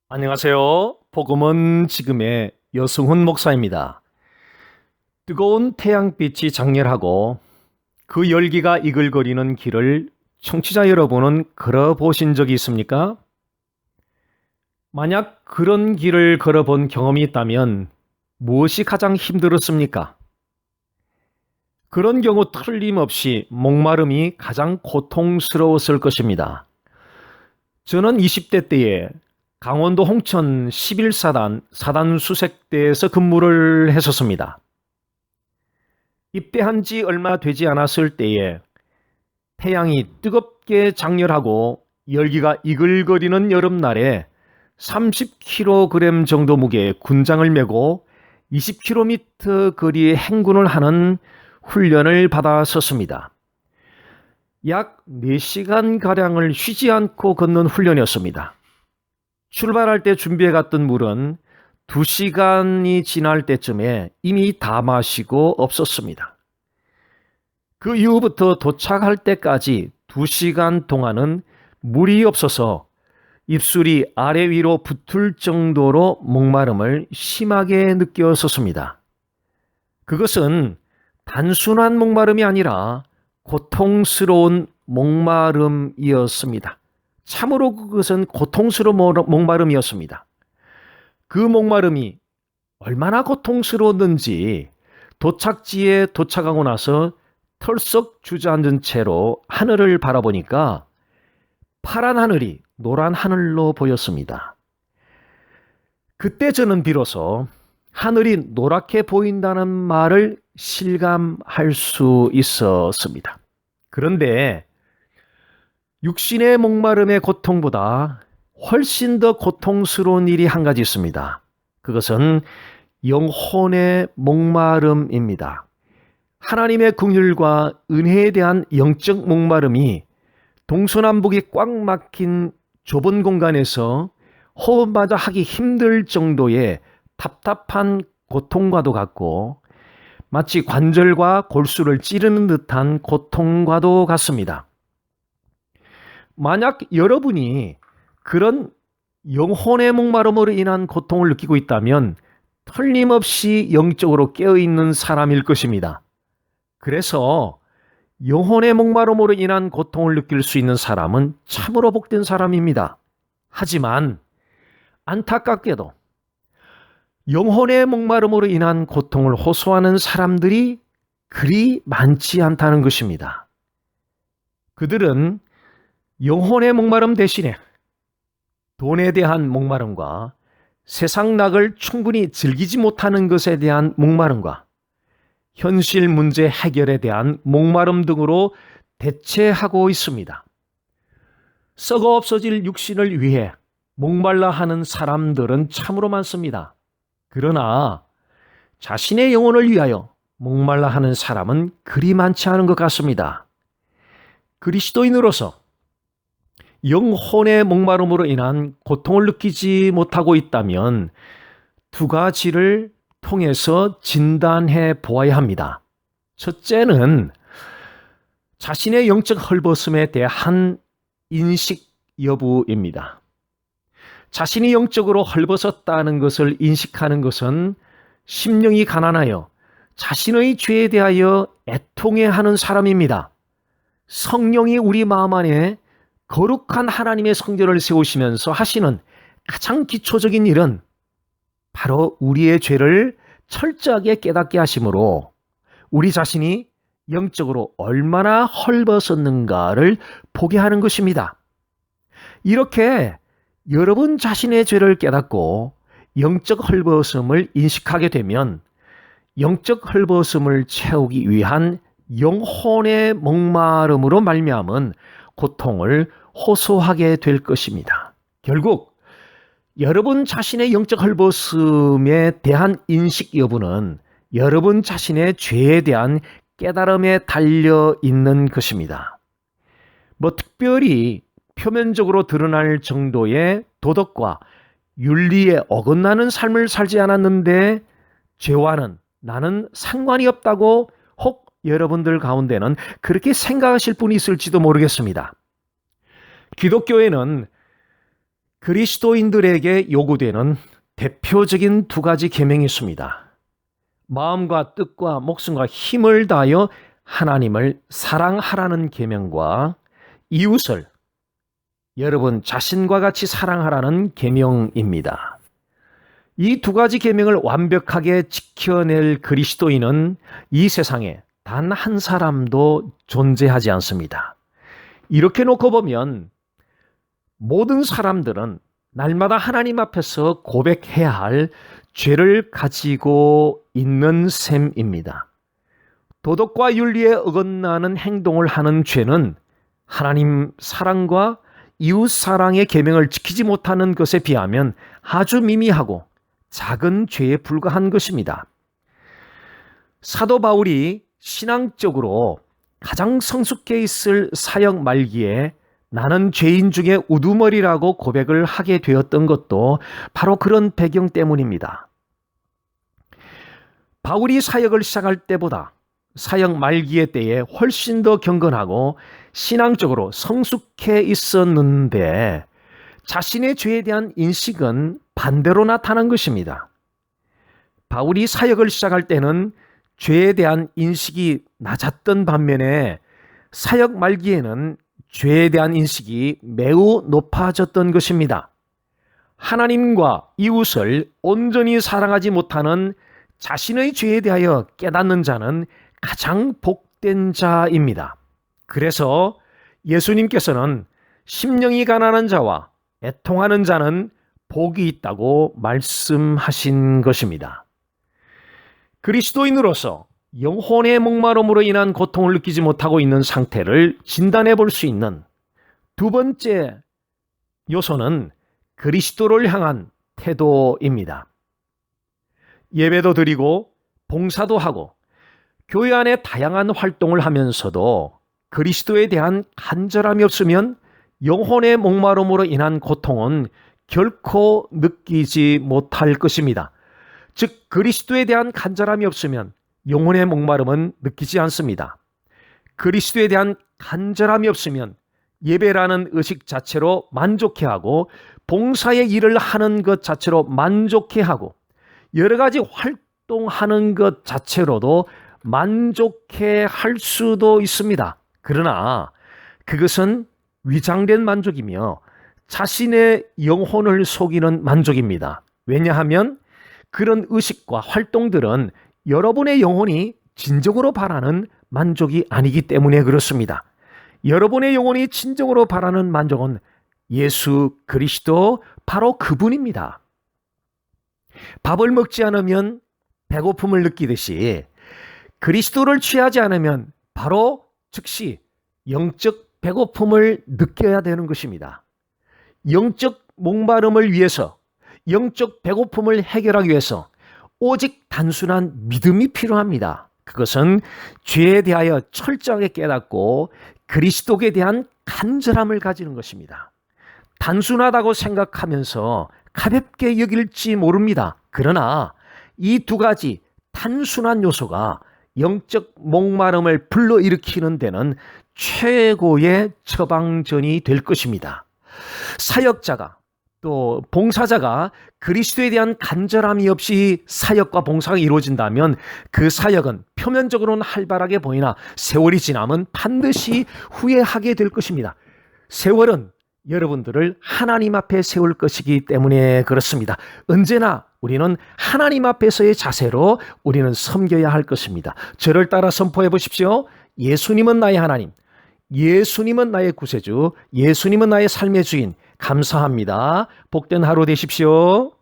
안녕하세요. 복음은 지금의 여승훈 목사입니다. 뜨거운 태양빛이 장렬하고 그 열기가 이글거리는 길을 청취자 여러분은 걸어보신 적이 있습니까? 만약 그런 길을 걸어본 경험이 있다면 무엇이 가장 힘들었습니까? 그런 경우 틀림없이 목마름이 가장 고통스러웠을 것입니다. 저는 20대 때에 강원도 홍천 11사단 사단 수색대에서 근무를 했었습니다. 입대한 지 얼마 되지 않았을 때에 태양이 뜨겁게 장렬하고 열기가 이글거리는 여름날에 30kg 정도 무게의 군장을 메고 20km 거리의 행군을 하는 훈련을 받았었습니다. 약 4시간가량을 쉬지 않고 걷는 훈련이었습니다. 출발할 때 준비해 갔던 물은 2시간이 지날 때쯤에 이미 다 마시고 없었습니다. 그 이후부터 도착할 때까지 2시간 동안은 물이 없어서 입술이 아래 위로 붙을 정도로 목마름을 심하게 느꼈었습니다. 그것은 단순한 목마름이 아니라 고통스러운 목마름이었습니다. 참으로 그것은 고통스러운 목마름이었습니다. 그 목마름이 얼마나 고통스러웠는지 도착지에 도착하고 나서 털썩 주저앉은 채로 하늘을 바라보니까 파란 하늘이 노란 하늘로 보였습니다. 그때 저는 비로소 하늘이 노랗게 보인다는 말을 실감할 수 있었습니다. 그런데 육신의 목마름의 고통보다 훨씬 더 고통스러운 일이 한 가지 있습니다. 그것은 영혼의 목마름입니다. 하나님의 긍휼과 은혜에 대한 영적 목마름이 동서남북이 꽉 막힌 좁은 공간에서 호흡마저 하기 힘들 정도의 답답한 고통과도 같고 마치 관절과 골수를 찌르는 듯한 고통과도 같습니다. 만약 여러분이 그런 영혼의 목마름으로 인한 고통을 느끼고 있다면 틀림없이 영적으로 깨어있는 사람일 것입니다. 그래서 영혼의 목마름으로 인한 고통을 느낄 수 있는 사람은 참으로 복된 사람입니다. 하지만 안타깝게도 영혼의 목마름으로 인한 고통을 호소하는 사람들이 그리 많지 않다는 것입니다. 그들은 영혼의 목마름 대신에 돈에 대한 목마름과 세상 낙을 충분히 즐기지 못하는 것에 대한 목마름과 현실 문제 해결에 대한 목마름 등으로 대체하고 있습니다. 썩어 없어질 육신을 위해 목말라 하는 사람들은 참으로 많습니다. 그러나 자신의 영혼을 위하여 목말라 하는 사람은 그리 많지 않은 것 같습니다. 그리스도인으로서 영혼의 목마름으로 인한 고통을 느끼지 못하고 있다면 두 가지를 통해서 진단해 보아야 합니다. 첫째는 자신의 영적 헐벗음에 대한 인식 여부입니다. 자신이 영적으로 헐벗었다는 것을 인식하는 것은 심령이 가난하여 자신의 죄에 대하여 애통해하는 사람입니다. 성령이 우리 마음 안에 거룩한 하나님의 성전을 세우시면서 하시는 가장 기초적인 일은 바로 우리의 죄를 철저하게 깨닫게 하심으로 우리 자신이 영적으로 얼마나 헐벗었는가를 보게 하는 것입니다. 이렇게 여러분 자신의 죄를 깨닫고 영적 헐벗음을 인식하게 되면 영적 헐벗음을 채우기 위한 영혼의 목마름으로 말미암은 고통을 호소하게 될 것입니다. 결국 여러분 자신의 영적 헐벗음에 대한 인식 여부는 여러분 자신의 죄에 대한 깨달음에 달려 있는 것입니다. 특별히 표면적으로 드러날 정도의 도덕과 윤리에 어긋나는 삶을 살지 않았는데 죄와는 나는 상관이 없다고 혹 여러분들 가운데는 그렇게 생각하실 분이 있을지도 모르겠습니다. 기독교에는 그리스도인들에게 요구되는 대표적인 두 가지 계명이 있습니다. 마음과 뜻과 목숨과 힘을 다하여 하나님을 사랑하라는 계명과 이웃을 여러분 자신과 같이 사랑하라는 계명입니다. 이 두 가지 계명을 완벽하게 지켜낼 그리스도인은 이 세상에 단 한 사람도 존재하지 않습니다. 이렇게 놓고 보면 모든 사람들은 날마다 하나님 앞에서 고백해야 할 죄를 가지고 있는 셈입니다. 도덕과 윤리에 어긋나는 행동을 하는 죄는 하나님 사랑과 이웃 사랑의 계명을 지키지 못하는 것에 비하면 아주 미미하고 작은 죄에 불과한 것입니다. 사도 바울이 신앙적으로 가장 성숙해 있을 사역 말기에 나는 죄인 중에 우두머리라고 고백을 하게 되었던 것도 바로 그런 배경 때문입니다. 바울이 사역을 시작할 때보다 사역 말기의 때에 훨씬 더 경건하고 신앙적으로 성숙해 있었는데 자신의 죄에 대한 인식은 반대로 나타난 것입니다. 바울이 사역을 시작할 때는 죄에 대한 인식이 낮았던 반면에 사역 말기에는 죄에 대한 인식이 매우 높아졌던 것입니다. 하나님과 이웃을 온전히 사랑하지 못하는 자신의 죄에 대하여 깨닫는 자는 가장 복된 자입니다. 그래서 예수님께서는 심령이 가난한 자와 애통하는 자는 복이 있다고 말씀하신 것입니다. 그리스도인으로서 영혼의 목마름으로 인한 고통을 느끼지 못하고 있는 상태를 진단해 볼 수 있는 두 번째 요소는 그리스도를 향한 태도입니다. 예배도 드리고 봉사도 하고 교회 안에 다양한 활동을 하면서도 그리스도에 대한 간절함이 없으면 영혼의 목마름으로 인한 고통은 결코 느끼지 못할 것입니다. 즉 그리스도에 대한 간절함이 없으면 영혼의 목마름은 느끼지 않습니다. 그리스도에 대한 간절함이 없으면 예배라는 의식 자체로 만족해하고 봉사의 일을 하는 것 자체로 만족해하고 여러 가지 활동하는 것 자체로도 만족해할 수도 있습니다. 그러나 그것은 위장된 만족이며 자신의 영혼을 속이는 만족입니다. 왜냐하면 그런 의식과 활동들은 여러분의 영혼이 진정으로 바라는 만족이 아니기 때문에 그렇습니다. 여러분의 영혼이 진정으로 바라는 만족은 예수 그리스도 바로 그분입니다. 밥을 먹지 않으면 배고픔을 느끼듯이 그리스도를 취하지 않으면 바로 즉시 영적 배고픔을 느껴야 되는 것입니다. 영적 목마름을 위해서 영적 배고픔을 해결하기 위해서 오직 단순한 믿음이 필요합니다. 그것은 죄에 대하여 철저하게 깨닫고 그리스도에 대한 간절함을 가지는 것입니다. 단순하다고 생각하면서 가볍게 여길지 모릅니다. 그러나 이 두 가지 단순한 요소가 영적 목마름을 불러일으키는 데는 최고의 처방전이 될 것입니다. 사역자가 또 봉사자가 그리스도에 대한 간절함이 없이 사역과 봉사가 이루어진다면 그 사역은 표면적으로는 활발하게 보이나 세월이 지나면 반드시 후회하게 될 것입니다. 세월은 여러분들을 하나님 앞에 세울 것이기 때문에 그렇습니다. 언제나 우리는 하나님 앞에서의 자세로 우리는 섬겨야 할 것입니다. 저를 따라 선포해 보십시오. 예수님은 나의 하나님, 예수님은 나의 구세주, 예수님은 나의 삶의 주인. 감사합니다. 복된 하루 되십시오.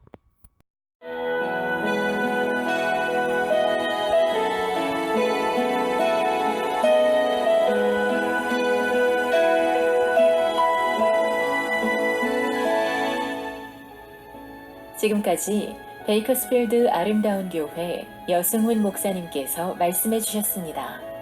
지금까지 베이커스필드 아름다운 교회 여승훈 목사님께서 말씀해 주셨습니다.